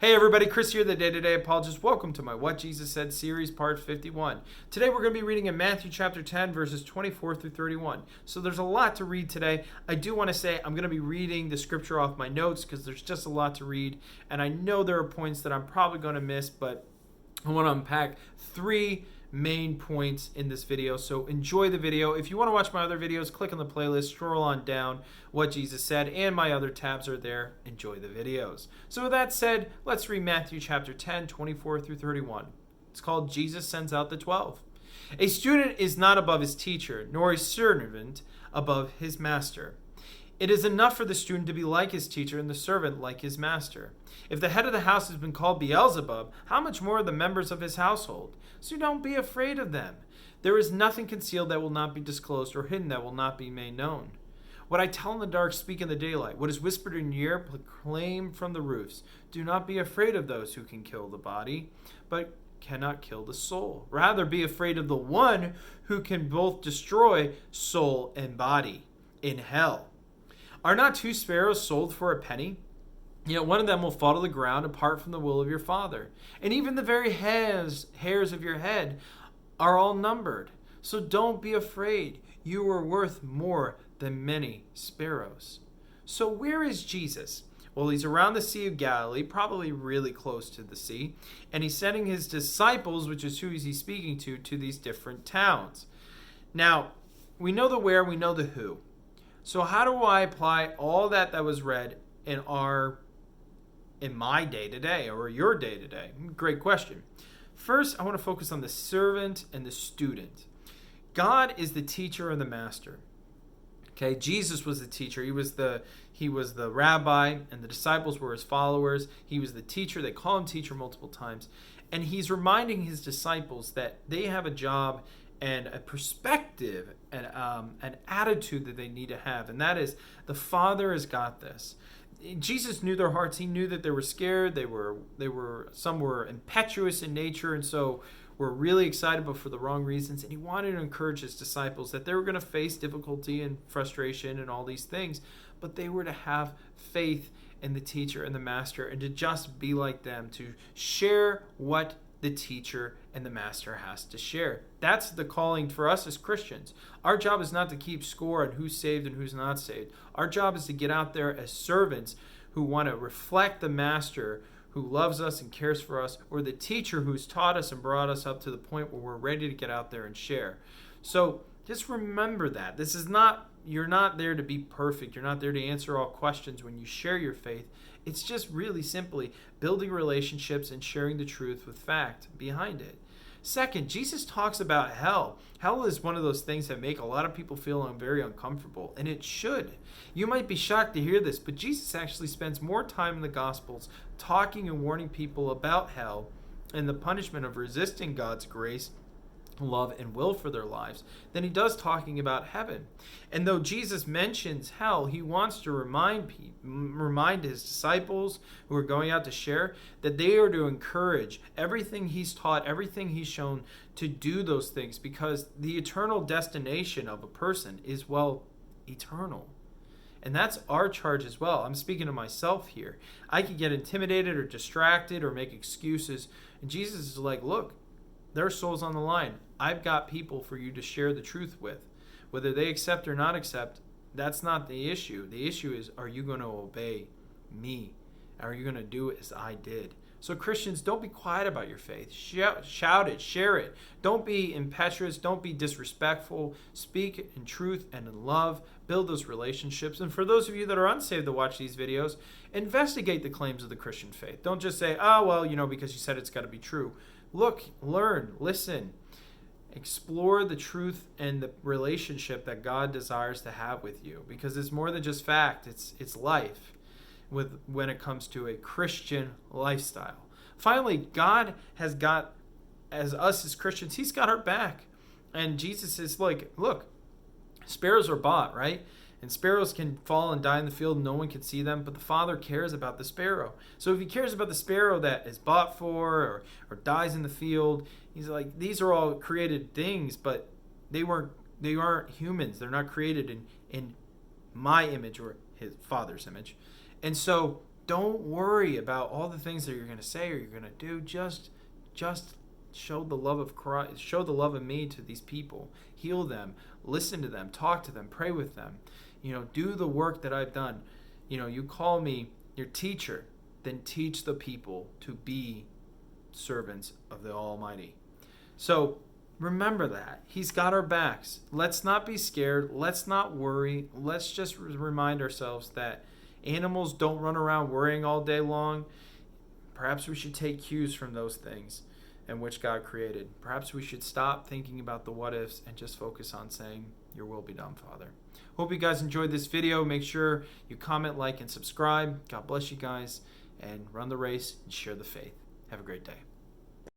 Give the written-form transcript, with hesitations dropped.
Hey everybody, Chris here, the Day-to-Day Apologist. Welcome to my What Jesus Said series, part 51. Today we're going to be reading in Matthew chapter 10, verses 24 through 31. So there's a lot to read today. I do want to say I'm going to be reading the scripture off my notes because there's just a lot to read. And I know there are points that I'm probably going to miss, but I want to unpack three main points in this video. So enjoy the video. If you want to watch my other videos, click on the playlist, scroll on down, What Jesus Said, and my other tabs are there. Enjoy the videos. So with that said, let's read Matthew chapter 10, 24 through 31. It's called Jesus Sends Out the 12. A student is not above his teacher, nor a servant above his master. It is enough for the student to be like his teacher and the servant like his master. If the head of the house has been called Beelzebub, how much more the members of his household? So don't be afraid of them. There is nothing concealed that will not be disclosed, or hidden that will not be made known. What I tell in the dark, speak in the daylight. What is whispered in your ear, proclaim from the roofs. Do not be afraid of those who can kill the body, but cannot kill the soul. Rather, be afraid of the one who can both destroy soul and body in hell. Are not two sparrows sold for a penny? Yet one of them will fall to the ground apart from the will of your Father. And even the very hairs of your head are all numbered. So don't be afraid. You are worth more than many sparrows. So where is Jesus? Well, he's around the Sea of Galilee, probably really close to the sea. And he's sending his disciples, which is who he's speaking to these different towns. Now, we know the where, we know the who. So how do I apply all that was read in my day-to-day or your day-to-day? Great question. First, I want to focus on the servant and the student. God is the teacher and the master. Okay, Jesus was the teacher. He was the rabbi, and the disciples were his followers. He was the teacher. They call him teacher multiple times. And he's reminding his disciples that they have a job and a perspective and an attitude that they need to have. And that is, the Father has got this. Jesus knew their hearts. He knew that they were scared. Some were impetuous in nature, and so were really excited, but for the wrong reasons. And he wanted to encourage his disciples that they were going to face difficulty and frustration and all these things, but they were to have faith in the teacher and the master, and to just be like them, to share what the teacher and the master has to share. That's the calling for us as Christians. Our job is not to keep score on who's saved and who's not saved. Our job is to get out there as servants who want to reflect the master who loves us and cares for us, or the teacher who's taught us and brought us up to the point where we're ready to get out there and share. So just remember that. You're not there to be perfect. You're not there to answer all questions when you share your faith. It's just really simply building relationships and sharing the truth with fact behind it. Second, Jesus talks about hell. Hell is one of those things that make a lot of people feel very uncomfortable, and it should. You might be shocked to hear this, but Jesus actually spends more time in the Gospels talking and warning people about hell and the punishment of resisting God's grace, love, and will for their lives than he does talking about heaven. And though Jesus mentions hell, he wants to remind his disciples who are going out to share that they are to encourage everything he's taught, everything he's shown, to do those things, because the eternal destination of a person is, eternal. And that's our charge as well. I'm speaking to myself here. I could get intimidated or distracted or make excuses, and Jesus is like, look, their soul's on the line. I've got people for you to share the truth with. Whether they accept or not accept, that's not the issue. The issue is, are you going to obey me? Are you going to do as I did? So Christians, don't be quiet about your faith. Shout it, share it. Don't be impetuous. Don't be disrespectful. Speak in truth and in love. Build those relationships. And for those of you that are unsaved that watch these videos, investigate the claims of the Christian faith. Don't just say, because you said it's got to be true. Look, learn, listen, explore the truth and the relationship that God desires to have with you, because it's more than just fact, it's life when it comes to a Christian lifestyle. Finally, God has got, as us as Christians, he's got our back. And Jesus is like, look, sparrows are bought, right? And sparrows can fall and die in the field, and no one can see them, but the Father cares about the sparrow. So if he cares about the sparrow that is bought for or dies in the field, he's like, these are all created things, but they aren't humans. They're not created in my image or his Father's image. And so Don't worry about all the things that you're going to say or you're going to do. Just show the love of Christ, show the love of me to these people. Heal them, listen to them, talk to them, pray with them. Do the work that I've done. You call me your teacher, then teach the people to be servants of the Almighty. So remember that. He's got our backs. Let's not be scared. Let's not worry. Let's just remind ourselves that animals don't run around worrying all day long. Perhaps we should take cues from those things in which God created. Perhaps we should stop thinking about the what ifs and just focus on saying, your will be done, Father. Hope you guys enjoyed this video. Make sure you comment, like, and subscribe. God bless you guys, and run the race and share the faith. Have a great day.